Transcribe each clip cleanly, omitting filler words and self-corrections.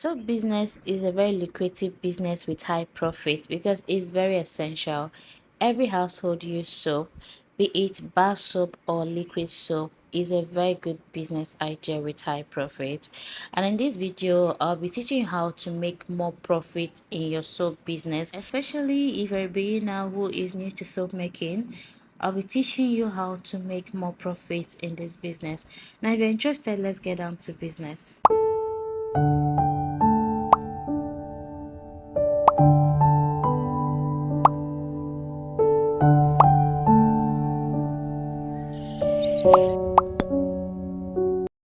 Soap business is a very lucrative business with high profit because it's very essential. Every household uses soap, be it bar soap or liquid soap, is a very good business idea with high profit. And in this video, I'll be teaching you how to make more profit in your soap business, especially if you're a beginner who is new to soap making. I'll be teaching you how to make more profit in this business. Now, if you're interested, let's get down to business.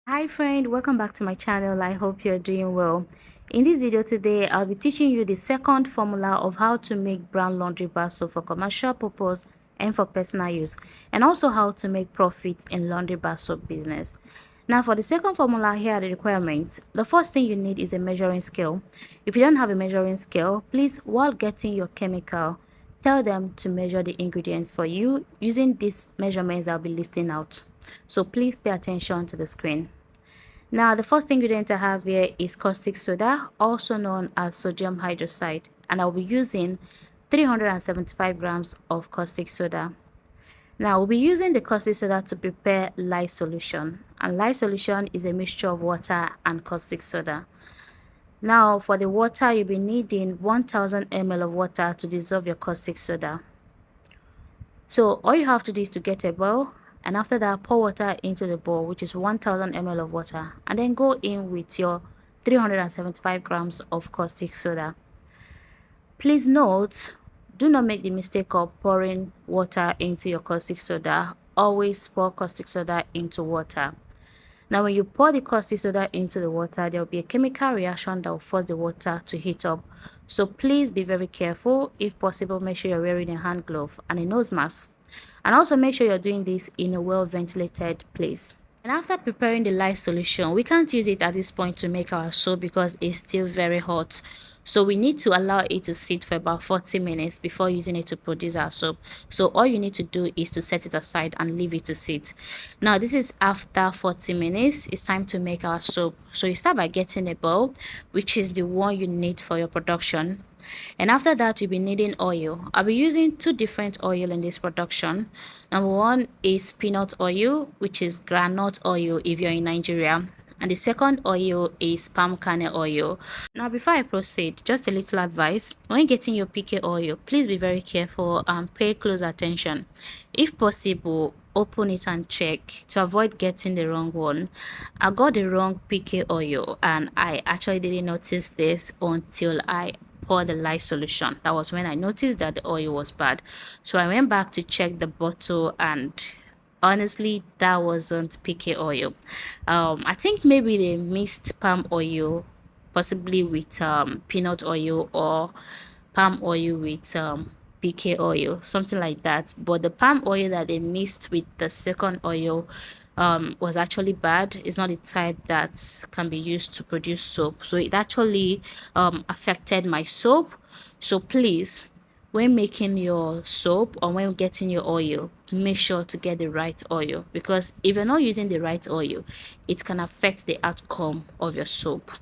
Hi friend, welcome back to my channel. I hope you're doing well. In this video today, I'll be teaching you the second formula of how to make brown laundry bar soap for commercial purpose and for personal use, and also how to make profit in laundry bar soap business. Now for the second formula, here are the requirements. The first thing you need is a measuring scale. If you don't have a measuring scale, please, while getting your chemical, tell them to measure the ingredients for you using these measurements I'll be listing out. So please pay attention to the screen. Now, the first ingredient I have here is caustic soda, also known as sodium hydroxide, and I'll be using 375 grams of caustic soda. Now, we'll be using the caustic soda to prepare lye solution, and lye solution is a mixture of water and caustic soda. Now, for the water, you'll be needing 1000 ml of water to dissolve your caustic soda. So, all you have to do is to get a bowl, and after that pour water into the bowl, which is 1000 ml of water, and then go in with your 375 grams of caustic soda. Please note, do not make the mistake of pouring water into your caustic soda. Always pour caustic soda into water. Now when you pour the caustic soda into the water, there will be a chemical reaction that will force the water to heat up. So please be very careful. If possible, make sure you're wearing a hand glove and a nose mask. And also make sure you're doing this in a well ventilated place. And after preparing the lye solution, we can't use it at this point to make our soap because it's still very hot. So we need to allow it to sit for about 40 minutes before using it to produce our soap. So all you need to do is to set it aside and leave it to sit. Now this is after 40 minutes. It's time to make our soap. So you start by getting a bowl, which is the one you need for your production. And after that, you'll be needing oil. I'll be using two different oil in this production. Number one is peanut oil, which is groundnut oil if you're in Nigeria. And the second oil is palm kernel oil. Now before I proceed, just a little advice. When getting your PK oil, please be very careful and pay close attention. If possible, open it and check to avoid getting the wrong one. I got the wrong PK oil and I actually didn't notice this until I pour the lye solution. That was when I noticed that the oil was bad. So I went back to check the bottle, and honestly that wasn't PK oil. I think maybe they mixed palm oil possibly with peanut oil, or palm oil with PK oil, something like that. But the palm oil that they mixed with the second oil was actually bad. It's not the type that can be used to produce soap, so it actually affected my soap. So please, when making your soap or when getting your oil, make sure to get the right oil, because if you're not using the right oil, it can affect the outcome of your soap.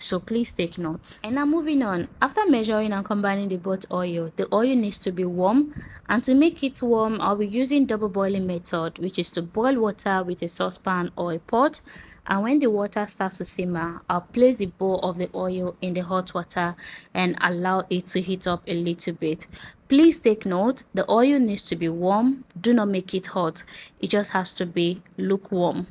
So please take note. And now moving on, after measuring and combining the both oil, the oil needs to be warm, and to make it warm, I'll be using double boiling method, which is to boil water with a saucepan or a pot. And when the water starts to simmer, I'll place the bowl of the oil in the hot water and allow it to heat up a little bit. Please take note, the oil needs to be warm. Do not make it hot. It just has to be lukewarm.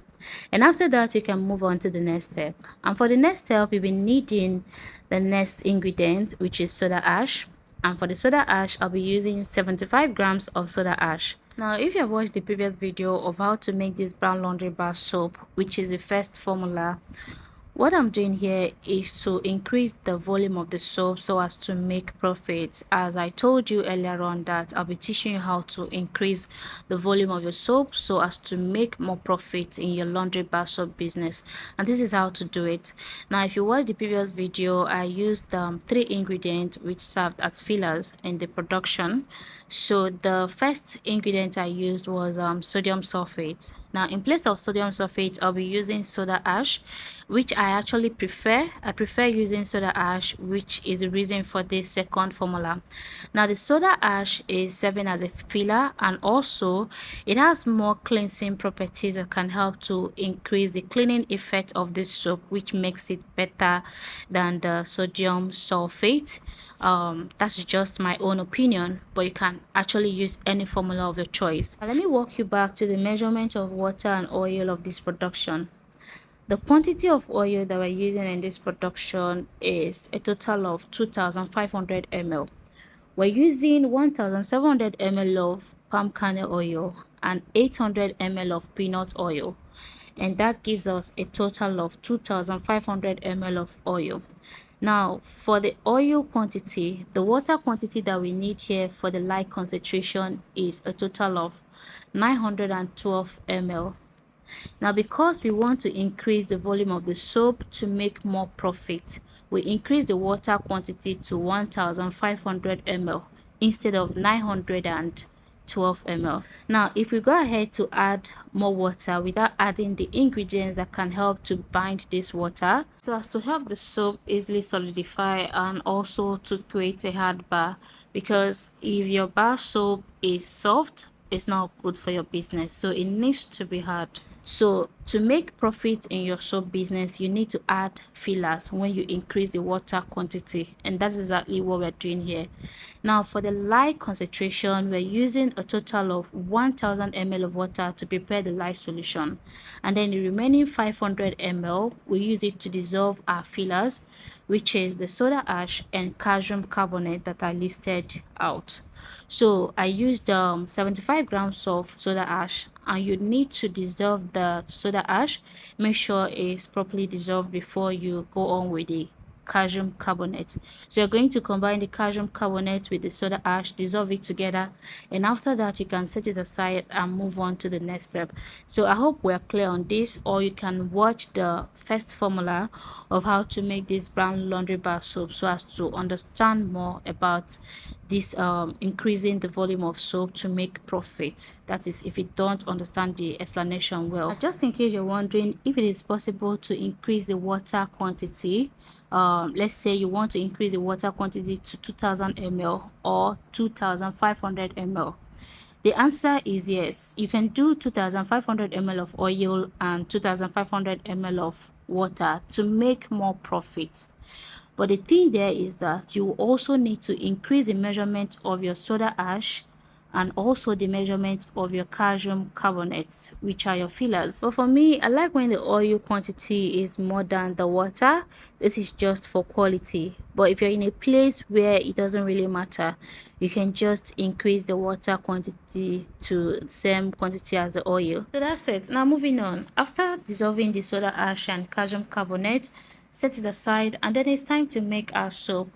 And after that, you can move on to the next step. And for the next step, you'll be needing the next ingredient, which is soda ash. And for the soda ash, I'll be using 75 grams of soda ash. Now, if you have watched the previous video of how to make this brown laundry bar soap, which is the first formula, what I'm doing here is to increase the volume of the soap so as to make profits. As I told you earlier on, that I'll be teaching you how to increase the volume of your soap so as to make more profit in your laundry bar soap business. And this is how to do it. Now, if you watch the previous video, I used 3 ingredients which served as fillers in the production. So the first ingredient I used was sodium sulfate. Now in place of sodium sulfate, I'll be using soda ash, which I I actually prefer using soda ash, which is the reason for this second formula. Now the soda ash is serving as a filler, and also it has more cleansing properties that can help to increase the cleaning effect of this soap, which makes it better than the sodium sulfate. That's just my own opinion, but you can actually use any formula of your choice. Now let me walk you back to the measurement of water and oil of this production. The quantity of oil that we're using in this production is a total of 2500 ml. We're using 1700 ml of palm kernel oil and 800 ml of peanut oil, and that gives us a total of 2500 ml of oil. Now for the oil quantity, the water quantity that we need here for the light concentration is a total of 912 ml. Now, because we want to increase the volume of the soap to make more profit, we increase the water quantity to 1500 ml instead of 912 ml. Now, if we go ahead to add more water without adding the ingredients that can help to bind this water, so as to help the soap easily solidify and also to create a hard bar, because if your bar soap is soft, it's not good for your business, so it needs to be hard. So to make profit in your soap business, you need to add fillers when you increase the water quantity, and that's exactly what we're doing here. Now for the lye concentration, we're using a total of 1000 ml of water to prepare the lye solution, and then the remaining 500 ml we use it to dissolve our fillers, which is the soda ash and calcium carbonate that are listed out. So I used 75 grams of soda ash, and you need to dissolve the soda ash. Make sure it's properly dissolved before you go on with the calcium carbonate. So you're going to combine the calcium carbonate with the soda ash, dissolve it together, and after that you can set it aside and move on to the next step. So I hope we're clear on this, or you can watch the first formula of how to make this brown laundry bar soap so as to understand more about this increasing the volume of soap to make profit. That is, if you don't understand the explanation well. Just in case you're wondering if it is possible to increase the water quantity, let's say you want to increase the water quantity to 2000 ml or 2500 ml. The answer is yes. You can do 2500 ml of oil and 2500 ml of water to make more profit. But the thing there is that you also need to increase the measurement of your soda ash and also the measurement of your calcium carbonate, which are your fillers. But for me, I like when the oil quantity is more than the water. This is just for quality. But if you're in a place where it doesn't really matter, you can just increase the water quantity to the same quantity as the oil. So that's it. Now moving on. After dissolving the soda ash and calcium carbonate, set it aside, and then it's time to make our soap.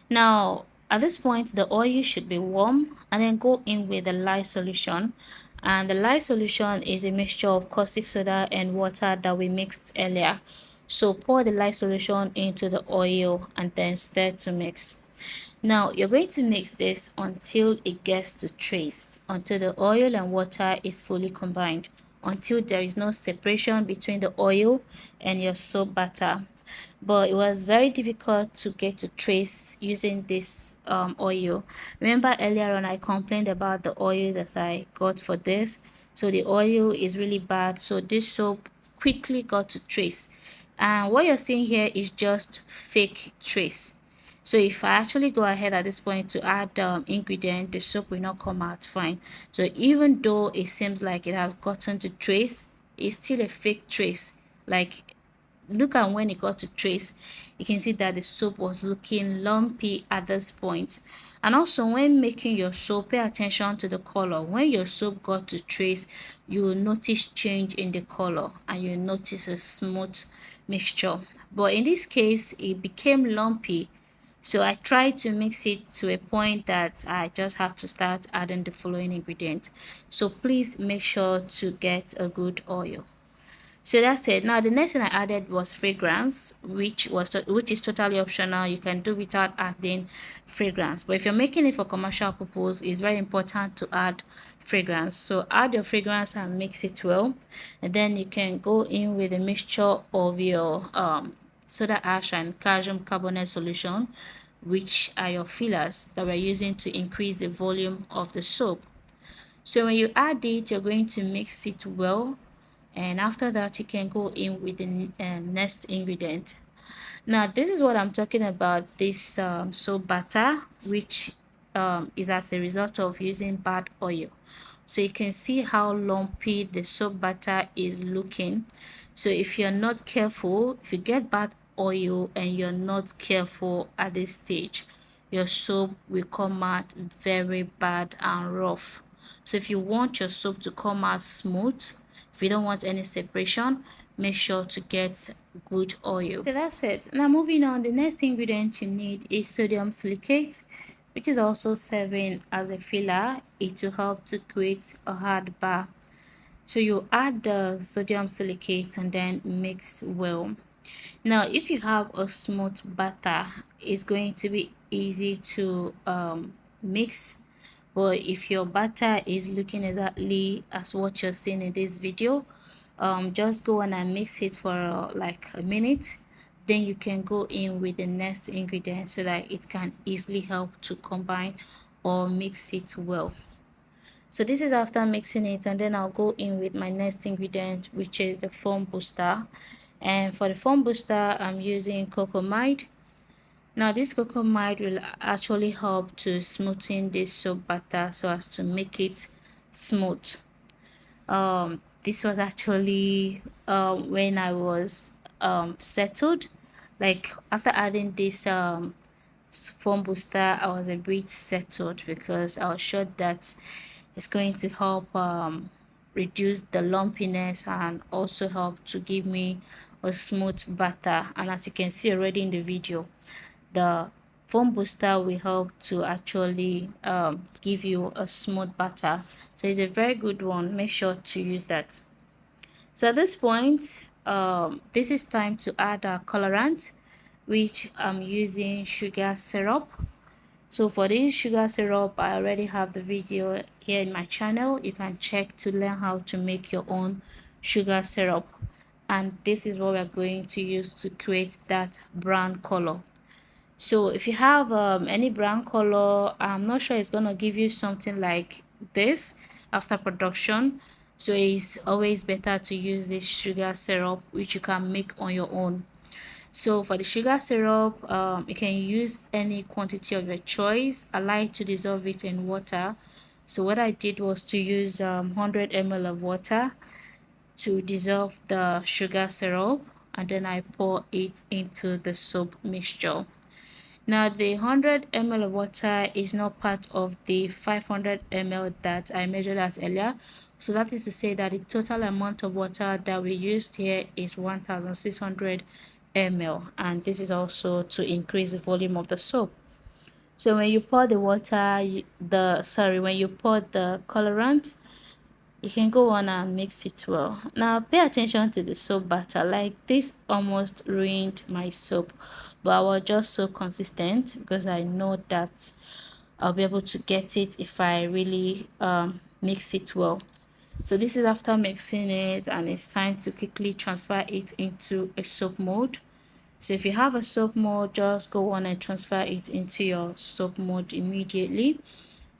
Now at this point the oil should be warm, and then go in with the lye solution. And the lye solution is a mixture of caustic soda and water that we mixed earlier. So pour the lye solution into the oil and then stir to mix. Now you're going to mix this until it gets to trace, until the oil and water is fully combined, until there is no separation between the oil and your soap batter. But it was very difficult to get to trace using this oil. Remember earlier on I complained about the oil that I got for this. So the oil is really bad, so this soap quickly got to trace, and what you're seeing here is just fake trace. So if I actually go ahead at this point to add ingredient, the soap will not come out fine. So even though it seems like it has gotten to trace, it's still a fake trace. Like, look at when it got to trace, you can see that the soap was looking lumpy at this point. And also when making your soap, pay attention to the color. When your soap got to trace, you will notice change in the color and you notice a smooth mixture. But in this case it became lumpy, so I tried to mix it to a point that I just have to start adding the following ingredient. So please make sure to get a good oil. So that's it. Now the next thing I added was fragrance, which is totally optional. You can do without adding fragrance, but if you're making it for commercial purpose, it's very important to add fragrance. So add your fragrance and mix it well, and then you can go in with a mixture of your soda ash and calcium carbonate solution, which are your fillers that we're using to increase the volume of the soap. So when you add it, you're going to mix it well, and after that you can go in with the next ingredient. Now this is what I'm talking about, this soap butter, which is as a result of using bad oil. So you can see how lumpy the soap butter is looking. So if you're not careful, if you get bad oil and you're not careful at this stage, your soap will come out very bad and rough. So if you want your soap to come out smooth, if you don't want any separation, make sure to get good oil. So that's it. Now moving on, the next ingredient you need is sodium silicate, which is also serving as a filler. It will help to create a hard bar. So you add the sodium silicate and then mix well. Now if you have a smooth batter, it's going to be easy to mix. But if your batter is looking exactly as what you're seeing in this video, just go on and mix it for like a minute. Then you can go in with the next ingredient so that it can easily help to combine or mix it well. So this is after mixing it, and then I'll go in with my next ingredient, which is the foam booster. And for the foam booster, I'm using cocomide. Now this cocomide will actually help to smoothen this soap batter so as to make it smooth. This was actually when I was settled, like after adding this foam booster, I was a bit settled because I was sure that it's going to help reduce the lumpiness and also help to give me a smooth batter. And as you can see already in the video, the foam booster will help to actually give you a smooth batter. So it's a very good one. Make sure to use that. So at this point, this is time to add our colorant, which I'm using sugar syrup. So for this sugar syrup, I already have the video here in my channel. You can check to learn how to make your own sugar syrup. And this is what we're going to use to create that brown color. So if you have any brown color, I'm not sure it's gonna give you something like this after production. So it's always better to use this sugar syrup, which you can make on your own. So for the sugar syrup, you can use any quantity of your choice. I like to dissolve it in water. So what I did was to use 100 ml of water to dissolve the sugar syrup, and then I pour it into the soap mixture. Now the 100 ml of water is not part of the 500 ml that I measured as earlier. So that is to say that the total amount of water that we used here is 1600 ml, and this is also to increase the volume of the soap. So when you pour the water, when you pour the colorant, you can go on and mix it well. Now pay attention to the soap batter. Like this almost ruined my soap, but I was just so consistent because I know that I'll be able to get it if I really mix it well. So this is after mixing it, and it's time to quickly transfer it into a soap mold. So if you have a soap mold, just go on and transfer it into your soap mold immediately,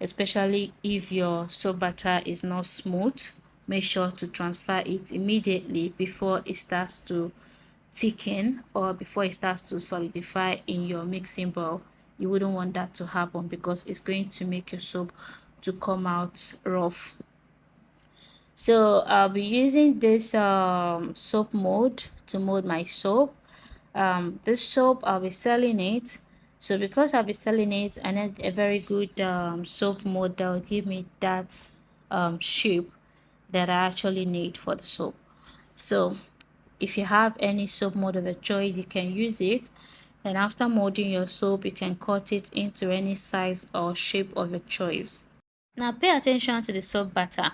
especially if your soap batter is not smooth. Make sure to transfer it immediately before it starts to thicken or before it starts to solidify in your mixing bowl. You wouldn't want that to happen because it's going to make your soap to come out rough. So I'll be using this soap mold to mold my soap. This soap, I'll be selling it. So because I'll be selling it, I need a very good soap mold that will give me that shape that I actually need for the soap. So if you have any soap mold of your choice, you can use it. And after molding your soap, you can cut it into any size or shape of your choice. Now pay attention to the soap batter.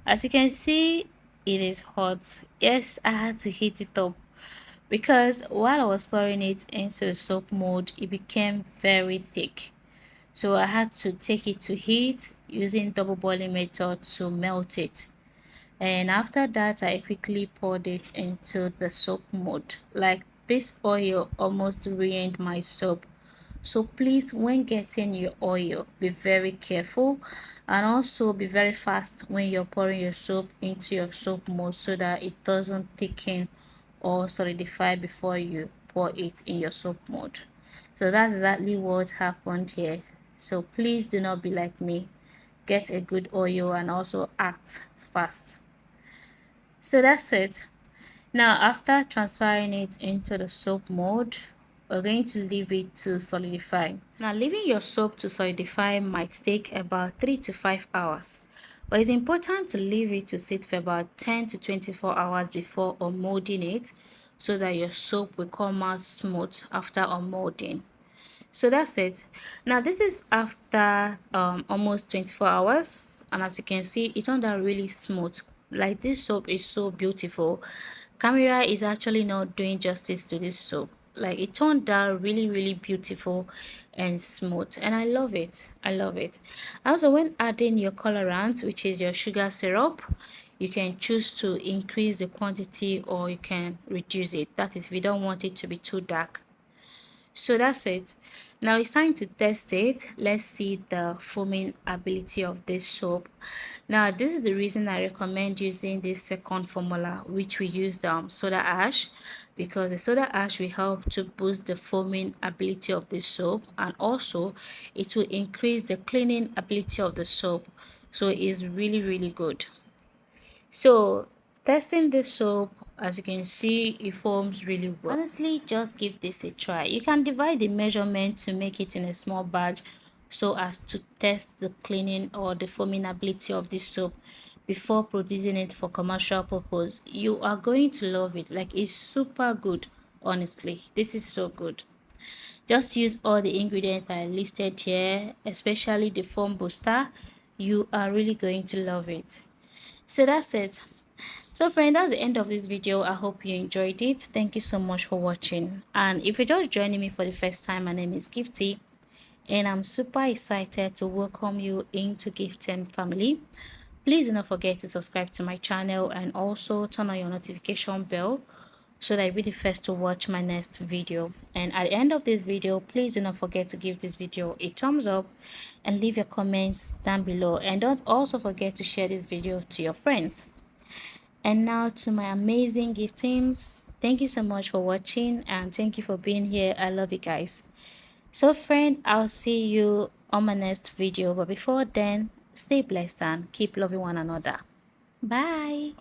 As you can see, it is hot. Yes, I had to heat it up because while I was pouring it into the soap mold, it became very thick. So I had to take it to heat using double boiling method to melt it. And after that, I quickly poured it into the soap mold. Like, this oil almost ruined my soap. So please, when getting your oil, be very careful, and also be very fast when you're pouring your soap into your soap mold so that it doesn't thicken or solidify before you pour it in your soap mold. So that's exactly what happened here. So please do not be like me. Get a good oil and also act fast. So that's it. Now, after transferring it into the soap mold, we're going to leave it to solidify. Now, leaving your soap to solidify might take about 3 to 5 hours, but it's important to leave it to sit for about 10 to 24 hours before unmolding it so that your soap will come out smooth after unmolding. So that's it. Now this is after almost 24 hours, and as you can see, it turned out really smooth. Like, this soap is so beautiful. Camera is actually not doing justice to this soap. Like, it turned out really beautiful and smooth, and I love it. I love it. Also, when adding your colorant, which is your sugar syrup, you can choose to increase the quantity or you can reduce it. That is if you don't want it to be too dark. So that's it. Now it's time to test it. Let's see the foaming ability of this soap. Now this is the reason I recommend using this second formula, which we used soda ash, because the soda ash will help to boost the foaming ability of this soap, and also it will increase the cleaning ability of the soap. So it is really good. So testing the soap, as you can see, it forms really well. Honestly, just give this a try. You can divide the measurement to make it in a small batch so as to test the cleaning or the foaming ability of this soap before producing it for commercial purpose. You are going to love it. Like, it's super good. Honestly, this is so good. Just use all the ingredients I listed here, especially the foam booster. You are really going to love it. So that's it. So friend, that's the end of this video. I hope you enjoyed it. Thank you so much for watching. And if you're just joining me for the first time, my name is Gifty, and I'm super excited to welcome you into Gifting family. Please do not forget to subscribe to my channel and also turn on your notification bell so that you'll be the first to watch my next video. And at the end of this video, please do not forget to give this video a thumbs up and leave your comments down below, and don't also forget to share this video to your friends. And now to my amazing gift teams, thank you so much for watching and thank you for being here. I love you guys. So friend, I'll see you on my next video, but before then, stay blessed and keep loving one another. Bye.